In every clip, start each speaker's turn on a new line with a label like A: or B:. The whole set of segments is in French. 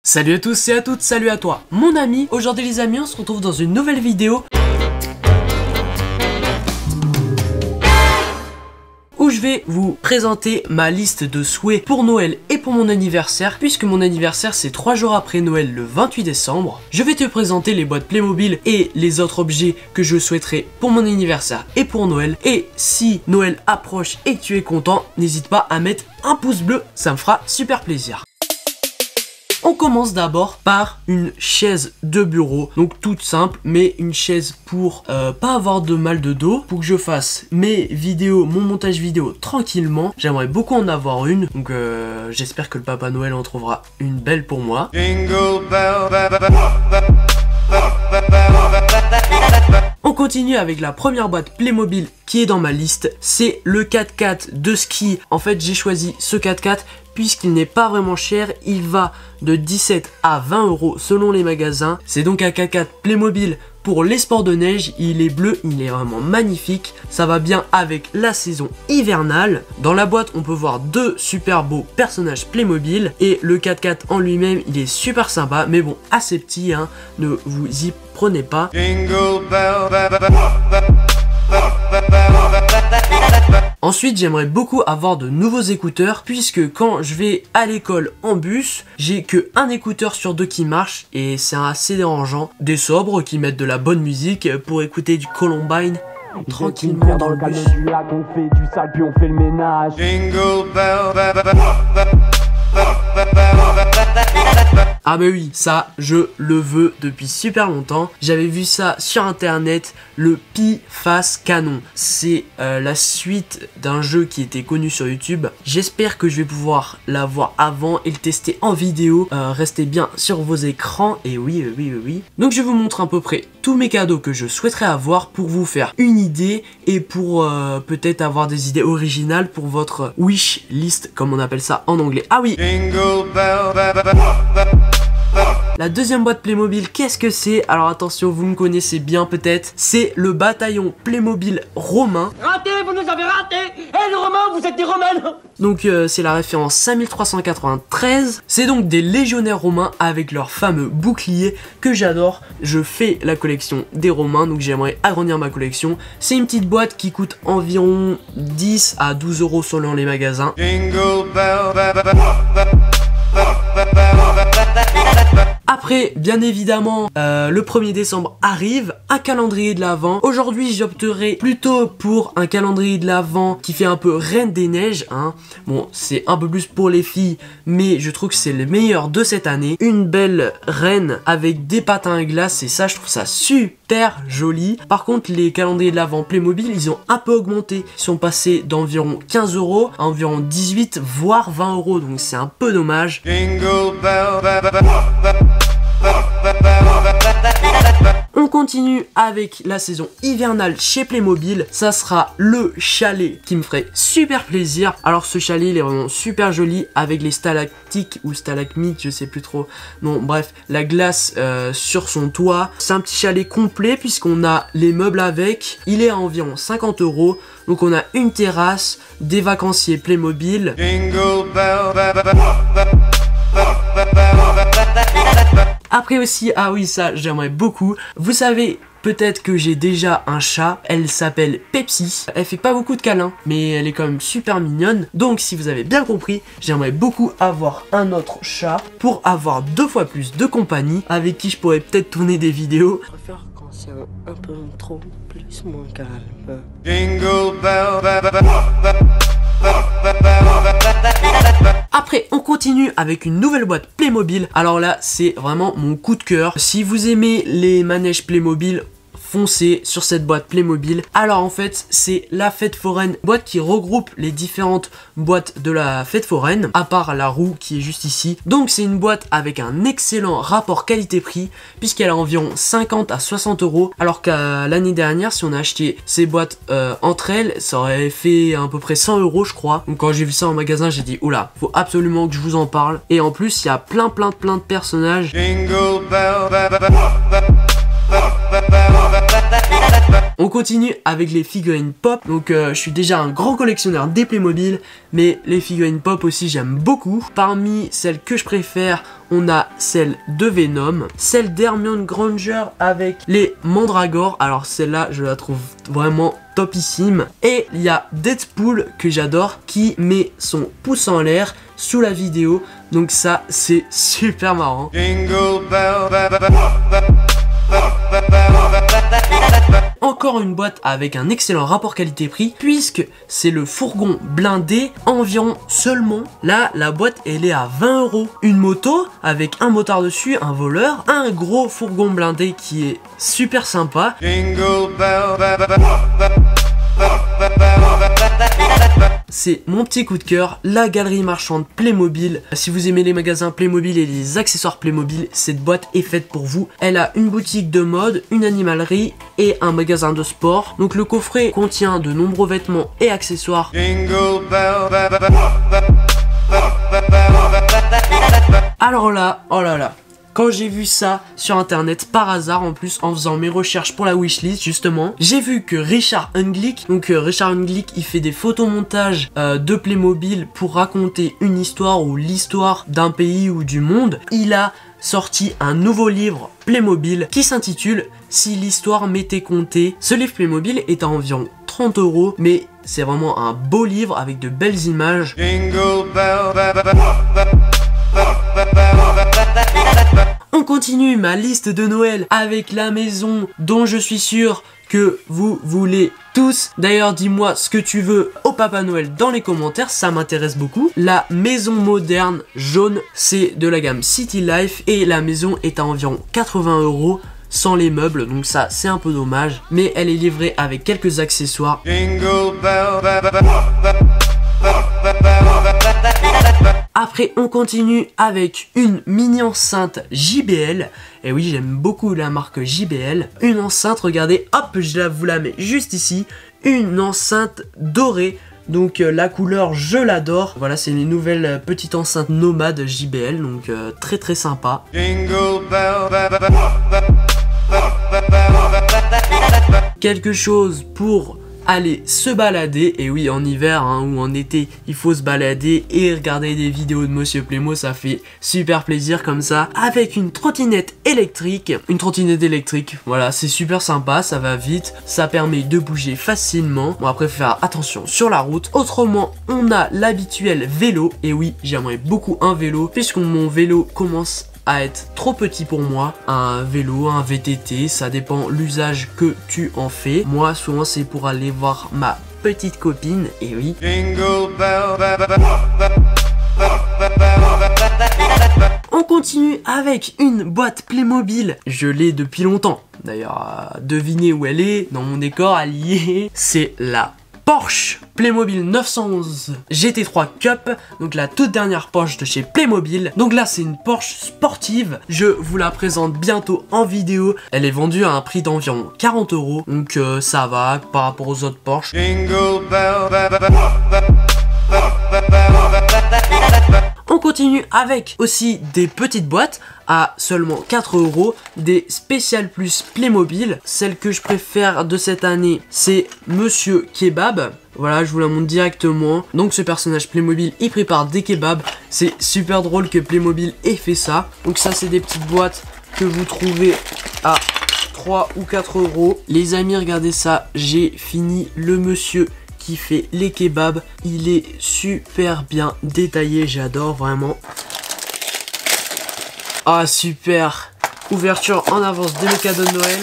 A: Salut à tous et à toutes, salut à toi mon ami. Aujourd'hui les amis, on se retrouve dans une nouvelle vidéo où je vais vous présenter ma liste de souhaits pour Noël et pour mon anniversaire. Puisque mon anniversaire c'est 3 jours après Noël, le 28 décembre. Je vais te présenter les boîtes Playmobil et les autres objets que je souhaiterais pour mon anniversaire et pour Noël. Et si Noël approche et que tu es content, n'hésite pas à mettre un pouce bleu, ça me fera super plaisir. On commence d'abord par une chaise de bureau, donc toute simple, mais une chaise pour pas avoir de mal de dos, pour que je fasse mes vidéos, mon montage vidéo tranquillement. J'aimerais beaucoup en avoir une, donc j'espère que le Papa Noël en trouvera une belle pour moi. On continue avec la première boîte Playmobil qui est dans ma liste, c'est le 4x4 de ski. En fait j'ai choisi ce 4x4 puisqu'il n'est pas vraiment cher, il va de 17 à 20 € selon les magasins. C'est donc un 4x4 Playmobil pour les sports de neige, il est bleu, il est vraiment magnifique. Ça va bien avec la saison hivernale. Dans la boîte on peut voir deux super beaux personnages Playmobil et le 4x4 en lui-même il est super sympa, mais bon assez petit hein, ne vous y prenez pas. Ensuite j'aimerais beaucoup avoir de nouveaux écouteurs puisque quand je vais à l'école en bus, j'ai que un écouteur sur deux qui marche et c'est assez dérangeant. Des sobres qui mettent de la bonne musique pour écouter du Columbine tranquillement dans le bus.
B: Du lac, on fait du sale puis on fait le ménage.
A: Ah bah oui, ça je le veux depuis super longtemps. J'avais vu ça sur internet, le Pi Face Canon. C'est la suite d'un jeu qui était connu sur YouTube. J'espère que je vais pouvoir l'avoir avant et le tester en vidéo. Restez bien sur vos écrans et oui. Donc je vous montre à peu près tous mes cadeaux que je souhaiterais avoir pour vous faire une idée et pour peut-être avoir des idées originales pour votre wish list comme on appelle ça en anglais. Ah oui. La deuxième boîte Playmobil, qu'est-ce que c'est? Alors attention, vous me connaissez bien peut-être. C'est le bataillon Playmobil romain.
C: Raté, vous nous avez raté. Eh les Romains, vous êtes des Romains.
A: Donc c'est la référence 5393. C'est donc des légionnaires romains avec leur fameux bouclier que j'adore. Je fais la collection des Romains, donc j'aimerais agrandir ma collection. C'est une petite boîte qui coûte environ 10 à 12 € selon les magasins. Après, bien évidemment, le 1er décembre arrive, un calendrier de l'Avent. Aujourd'hui, j'opterai plutôt pour un calendrier de l'Avent qui fait un peu Reine des Neiges. Hein. Bon, c'est un peu plus pour les filles, mais je trouve que c'est le meilleur de cette année. Une belle reine avec des patins à glace, et ça, je trouve ça super joli. Par contre, les calendriers de l'Avent Playmobil, ils ont un peu augmenté. Ils sont passés d'environ 15 € à environ 18 voire 20 €, donc c'est un peu dommage. On continue avec la saison hivernale chez Playmobil. Ça sera le chalet qui me ferait super plaisir. Alors ce chalet il est vraiment super joli avec les stalactiques ou stalagmites, je sais plus trop. Non bref, la glace sur son toit. C'est un petit chalet complet puisqu'on a les meubles avec. Il est à environ 50 €. Donc on a une terrasse, des vacanciers Playmobil. Après aussi, ah oui ça j'aimerais beaucoup. Vous savez peut-être que j'ai déjà un chat, elle s'appelle Pepsi. Elle fait pas beaucoup de câlins, mais elle est quand même super mignonne. Donc si vous avez bien compris, j'aimerais beaucoup avoir un autre chat pour avoir 2 fois plus de compagnie avec qui je pourrais peut-être tourner des vidéos.
C: Je préfère quand c'est un peu trop plus moins calme.
A: Après on continue avec une nouvelle boîte Playmobil. Alors là c'est vraiment mon coup de cœur. Si vous aimez les manèges Playmobil, foncez sur cette boîte Playmobil. Alors en fait c'est la fête foraine, boîte qui regroupe les différentes boîtes de la fête foraine à part la roue qui est juste ici. Donc c'est une boîte avec un excellent rapport qualité-prix puisqu'elle a environ 50 à 60 €, alors qu'à l'année dernière si on a acheté ces boîtes entre elles ça aurait fait à peu près 100 € je crois. Donc quand j'ai vu ça en magasin j'ai dit oula, faut absolument que je vous en parle. Et en plus il y a plein de personnages. On On continue avec les figurines pop. Donc je suis déjà un grand collectionneur des Playmobil, mais les figurines pop aussi j'aime beaucoup. Parmi celles que je préfère, on a celle de Venom, celle d'Hermione Granger avec les Mandragores. Alors celle-là, je la trouve vraiment topissime. Et il y a Deadpool que j'adore qui met son pouce en l'air sous la vidéo. Donc ça, c'est super marrant. Encore une boîte avec un excellent rapport qualité-prix puisque c'est le fourgon blindé environ seulement. Là, la boîte elle est à 20 €. Une moto avec un motard dessus, un voleur, un gros fourgon blindé qui est super sympa. C'est mon petit coup de cœur, la galerie marchande Playmobil. Si vous aimez les magasins Playmobil et les accessoires Playmobil, cette boîte est faite pour vous. Elle a une boutique de mode, une animalerie et un magasin de sport. Donc le coffret contient de nombreux vêtements et accessoires. Alors là, oh là là. Quand j'ai vu ça sur internet par hasard, en plus en faisant mes recherches pour la wishlist justement, j'ai vu que Richard Unglick, il fait des photomontages de Playmobil pour raconter une histoire ou l'histoire d'un pays ou du monde. Il a sorti un nouveau livre Playmobil qui s'intitule Si l'histoire m'était contée. Ce livre Playmobil est à environ 30 €, mais c'est vraiment un beau livre avec de belles images. On continue ma liste de Noël avec la maison dont je suis sûr que vous voulez tous. D'ailleurs, dis-moi ce que tu veux au Papa Noël dans les commentaires, ça m'intéresse beaucoup. La maison moderne jaune, c'est de la gamme City Life et la maison est à environ 80 € sans les meubles, donc ça c'est un peu dommage, mais elle est livrée avec quelques accessoires. Après on continue avec une mini enceinte JBL. Et oui, j'aime beaucoup la marque JBL. Une enceinte, regardez, hop, vous la mets juste ici. Une enceinte dorée. Donc la couleur, je l'adore. Voilà, c'est les nouvelles petites enceintes nomades JBL. Donc très très sympa. Quelque chose pour aller se balader. Et oui, en hiver ou en été, il faut se balader et regarder des vidéos de Monsieur Playmo, ça fait super plaisir comme ça. Avec une trottinette électrique. Une trottinette électrique, voilà, c'est super sympa, ça va vite, ça permet de bouger facilement. Bon, après, faut faire attention sur la route. Autrement, on a l'habituel vélo. Et oui, j'aimerais beaucoup un vélo, puisque mon vélo commence à être trop petit pour moi. Un vélo, un VTT, ça dépend l'usage que tu en fais. Moi souvent c'est pour aller voir ma petite copine, et oui. On continue avec une boîte Playmobil. Je l'ai depuis longtemps. D'ailleurs, devinez où elle est dans mon décor, elle y est. C'est la Porsche Playmobil 911 GT3 Cup, donc la toute dernière Porsche de chez Playmobil. Donc là c'est une Porsche sportive, je vous la présente bientôt en vidéo. Elle est vendue à un prix d'environ 40 €, donc ça va par rapport aux autres Porsche. On continue avec aussi des petites boîtes à seulement 4 €, des spéciales plus Playmobil. Celle que je préfère de cette année, c'est Monsieur Kebab. Voilà, je vous la montre directement. Donc ce personnage Playmobil, il prépare des kebabs. C'est super drôle que Playmobil ait fait ça. Donc ça, c'est des petites boîtes que vous trouvez à 3 ou 4 €. Les amis, regardez ça, j'ai fini le monsieur qui fait les kebabs. Il est super bien détaillé, j'adore vraiment. Ah super, ouverture en avance de mes cadeaux de Noël.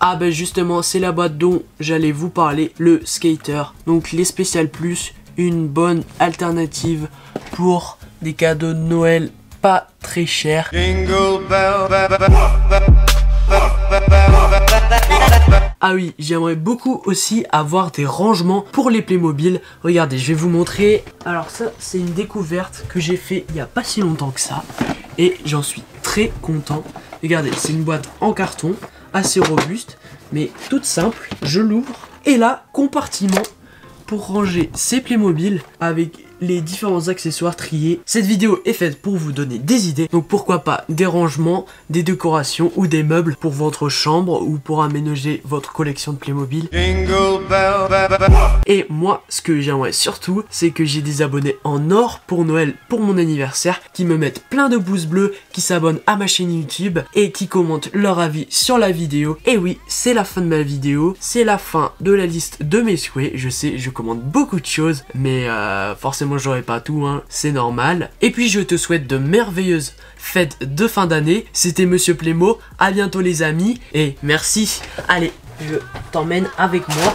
A: Ah ben justement, c'est la boîte dont j'allais vous parler, le skater. Donc les spéciales plus, une bonne alternative pour des cadeaux de Noël pas très chers. Ah oui, j'aimerais beaucoup aussi avoir des rangements pour les Playmobil. Regardez, je vais vous montrer. Alors ça, c'est une découverte que j'ai fait il n'y a pas si longtemps que ça. Et j'en suis très content. Regardez, c'est une boîte en carton, assez robuste, mais toute simple. Je l'ouvre. Et là, compartiment pour ranger ses Playmobil avec les différents accessoires triés. Cette vidéo est faite pour vous donner des idées, donc pourquoi pas des rangements, des décorations ou des meubles pour votre chambre ou pour aménager votre collection de Playmobil. Et moi, ce que j'aimerais surtout, c'est que j'ai des abonnés en or pour Noël, pour mon anniversaire, qui me mettent plein de pouces bleus, qui s'abonnent à ma chaîne YouTube et qui commentent leur avis sur la vidéo. Et oui, c'est la fin de ma vidéo, c'est la fin de la liste de mes souhaits. Je sais, je commande beaucoup de choses, mais forcément j'aurai pas tout, hein, c'est normal. Et puis je te souhaite de merveilleuses fêtes de fin d'année. C'était Monsieur Playmo, à bientôt les amis, et merci. Allez, je t'emmène avec moi.